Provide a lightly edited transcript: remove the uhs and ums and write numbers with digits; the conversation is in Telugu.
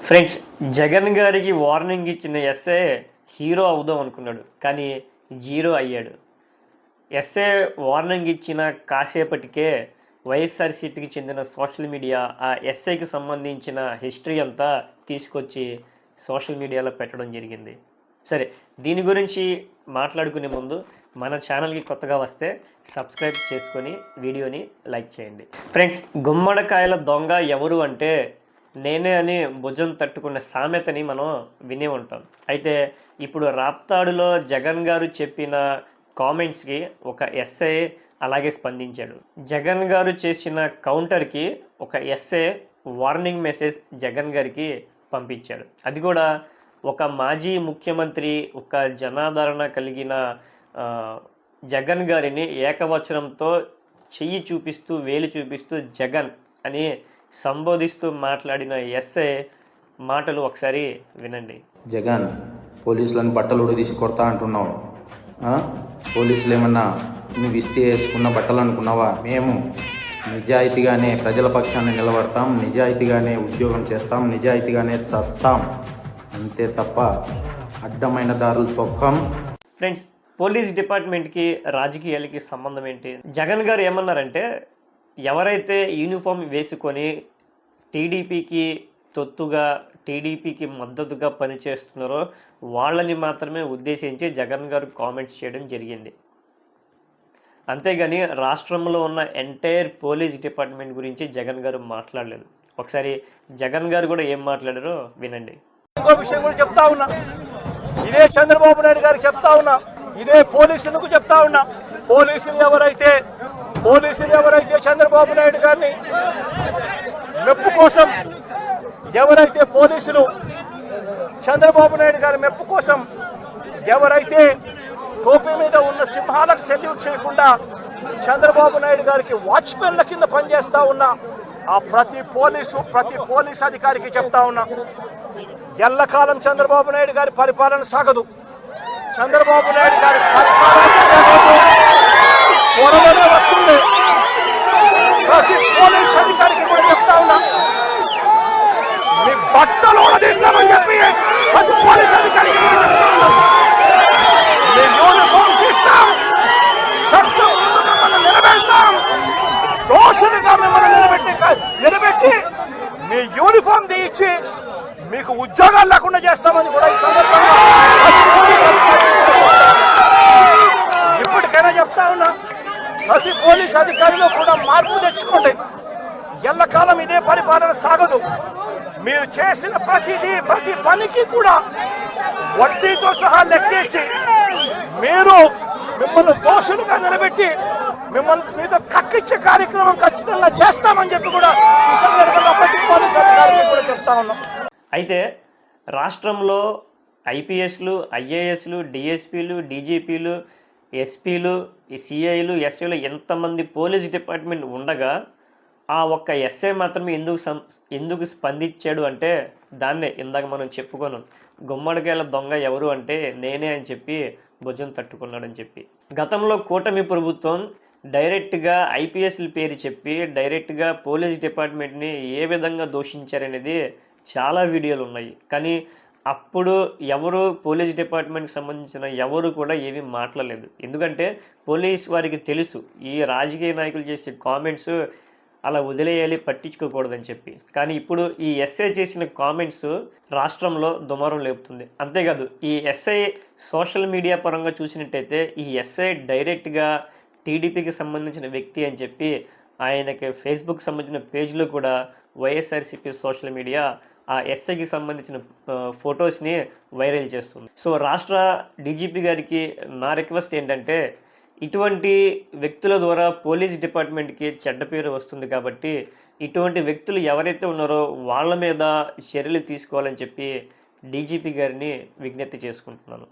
ఫ్రెండ్స్, జగన్ గారికి వార్నింగ్ ఇచ్చిన ఎస్ఏ హీరో అవుదాం అనుకున్నాడు, కానీ జీరో అయ్యాడు. ఎస్ఏ వార్నింగ్ ఇచ్చిన కాసేపటికే వైఎస్ఆర్సీపీకి చెందిన సోషల్ మీడియా ఆ ఎస్ఐకి సంబంధించిన హిస్టరీ అంతా తీసుకొచ్చి సోషల్ మీడియాలో పెట్టడం జరిగింది. సరే, దీని గురించి మాట్లాడుకునే ముందు మన ఛానల్కి కొత్తగా వస్తే సబ్స్క్రైబ్ చేసుకొని వీడియోని లైక్ చేయండి. ఫ్రెండ్స్, గుమ్మడికాయల దొంగ ఎవరు అంటే నేనే అని భుజం తట్టుకున్న సామెతని మనం వినే ఉంటాం. అయితే ఇప్పుడు రాప్తాడులో జగన్ గారు చెప్పిన కామెంట్స్కి ఒక ఎస్ఐ అలాగే స్పందించాడు. జగన్ గారు చేసిన కౌంటర్కి ఒక ఎస్ఐ వార్నింగ్ మెసేజ్ జగన్ గారికి పంపించాడు. అది కూడా ఒక మాజీ ముఖ్యమంత్రి, ఒక జనాదరణ కలిగిన జగన్ గారిని ఏకవచనంతో చెయ్యి చూపిస్తూ వేలు చూపిస్తూ జగన్ అని సంబోధిస్తూ మాట్లాడిన ఎస్ఐ మాటలు ఒకసారి వినండి. జగన్, పోలీసులను బట్టలు ఉడదీసి కొడతా అంటున్నావు. పోలీసులు ఏమన్నా నువ్వు ఇస్తే వేసుకున్న బట్టలు అనుకున్నావా? మేము నిజాయితీగానే ప్రజల పక్షాన్ని నిలబడతాం, నిజాయితీగానే ఉద్యోగం చేస్తాం, నిజాయితీగానే చస్తాం, అంతే తప్ప అడ్డమైన దారులు తొక్కం. ఫ్రెండ్స్, పోలీస్ డిపార్ట్మెంట్కి రాజకీయాలకి సంబంధం ఏంటి? జగన్ గారు ఏమన్నారంటే, ఎవరైతే యూనిఫామ్ వేసుకొని టీడీపీకి తొత్తుగా, టీడీపీకి మద్దతుగా పనిచేస్తున్నారో వాళ్ళని మాత్రమే ఉద్దేశించి జగన్ గారు కామెంట్స్ చేయడం జరిగింది. అంతేగాని రాష్ట్రంలో ఉన్న ఎంటైర్ పోలీస్ డిపార్ట్మెంట్ గురించి జగన్ గారు మాట్లాడలేదు. ఒకసారి జగన్ గారు కూడా ఏం మాట్లాడారో వినండి. ఇంకో విషయం కూడా చెప్తా ఉన్నా, ఇదే చంద్రబాబు నాయుడు గారికి చెప్తా ఉన్నా, ఇదే పోలీసులకు చెప్తా ఉన్నా. పోలీసులు ఎవరైతే చంద్రబాబు నాయుడు గారిని మెప్పు కోసం, ఎవరైతే పోలీసులు చంద్రబాబు నాయుడు గారి మెప్పు కోసం ఎవరైతే టోపీ మీద ఉన్న సింహాలకు సెల్యూట్ చేయకుండా చంద్రబాబు నాయుడు గారికి వాచ్మెన్ల కింద పనిచేస్తా ఉన్నా ఆ ప్రతి పోలీస్ అధికారికి చెప్తా ఉన్నా, ఎల్లకాలం చంద్రబాబు నాయుడు గారి పరిపాలన సాగదు. చంద్రబాబు నాయుడు గారి త్వరలోనే వస్తుంది. ప్రతి పోలీస్ అధికారికి కూడా చెప్తా ఉన్నా, మీ బట్టలు తీస్తామని చెప్పి ప్రతి పోలీస్ అధికారికి మీ యూనిఫామ్ తీస్తాం, చట్టం మిమ్మల్ని నిలబెడతాం, దోషులుగా మిమ్మల్ని నిలబెట్టి మీ యూనిఫామ్ తీయించి మీకు ఉద్యోగాలు లేకుండా చేస్తామని కూడా ఈ సందర్భంగా ఇప్పటికైనా చెప్తా ఉన్నా, ప్రతి పోలీస్ అధికారిలో కూడా మార్పు తెచ్చుకోండి. ఎల్లకాలం ఇదే పరిపాలన సాగదు. మీరు చేసిన ప్రతి పనికి కూడా వడ్డీతో సహా లెక్కేసి మిమ్మల్ని దోషులుగా నిలబెట్టి మీతో కక్కిచ్చే కార్యక్రమం ఖచ్చితంగా చేస్తామని చెప్పి కూడా ఈ సందర్భంగా ప్రతి పోలీస్ అధికారికి కూడా చెప్తా ఉన్నాం. అయితే రాష్ట్రంలో ఐపీఎస్లు, ఐఏఎస్లు, డిఎస్పీలు, డీజీపీలు, ఎస్పీలు, సిఐలు, ఎస్ఐలు ఎంతమంది పోలీస్ డిపార్ట్మెంట్ ఉండగా ఆ ఒక్క ఎస్ఐ మాత్రమే ఎందుకు స్పందించాడు అంటే దాన్నే ఇందాక మనం చెప్పుకోను, గుమ్మడికాయల దొంగ ఎవరు అంటే నేనే అని చెప్పి భుజం తట్టుకున్నాడని చెప్పి. గతంలో కూటమి ప్రభుత్వం డైరెక్ట్గా ఐపీఎస్ల పేరు చెప్పి డైరెక్ట్గా పోలీస్ డిపార్ట్మెంట్ని ఏ విధంగా దూషించారనేది చాలా వీడియోలు ఉన్నాయి. కానీ అప్పుడు ఎవరు పోలీస్ డిపార్ట్మెంట్కి సంబంధించిన ఎవరు కూడా ఏమీ మాట్లాడలేదు. ఎందుకంటే పోలీస్ వారికి తెలుసు ఈ రాజకీయ నాయకులు చేసే కామెంట్స్ అలా వదిలేయాలి, పట్టించుకోకూడదని చెప్పి. కానీ ఇప్పుడు ఈ ఎస్ఐ చేసిన కామెంట్స్ రాష్ట్రంలో దుమారం లేపుతుంది. అంతేకాదు, ఈ ఎస్ఐ సోషల్ మీడియా పరంగా చూసినట్టయితే ఈ ఎస్ఐ డైరెక్ట్గా టీడీపీకి సంబంధించిన వ్యక్తి అని చెప్పి ఆయనకి ఫేస్బుక్ సంబంధించిన పేజ్లో కూడా వైఎస్ఆర్సీపీ సోషల్ మీడియా ఆ ఎస్ఐకి సంబంధించిన ఫొటోస్ని వైరల్ చేస్తుంది. సో రాష్ట్ర డీజీపీ గారికి నా రిక్వెస్ట్ ఏంటంటే, ఇటువంటి వ్యక్తుల ద్వారా పోలీస్ డిపార్ట్మెంట్కి చెడ్డ పేరు వస్తుంది కాబట్టి ఇటువంటి వ్యక్తులు ఎవరైతే ఉన్నారో వాళ్ళ మీద చర్యలు తీసుకోవాలని చెప్పి డీజీపీ గారిని విజ్ఞప్తి చేసుకుంటున్నాను.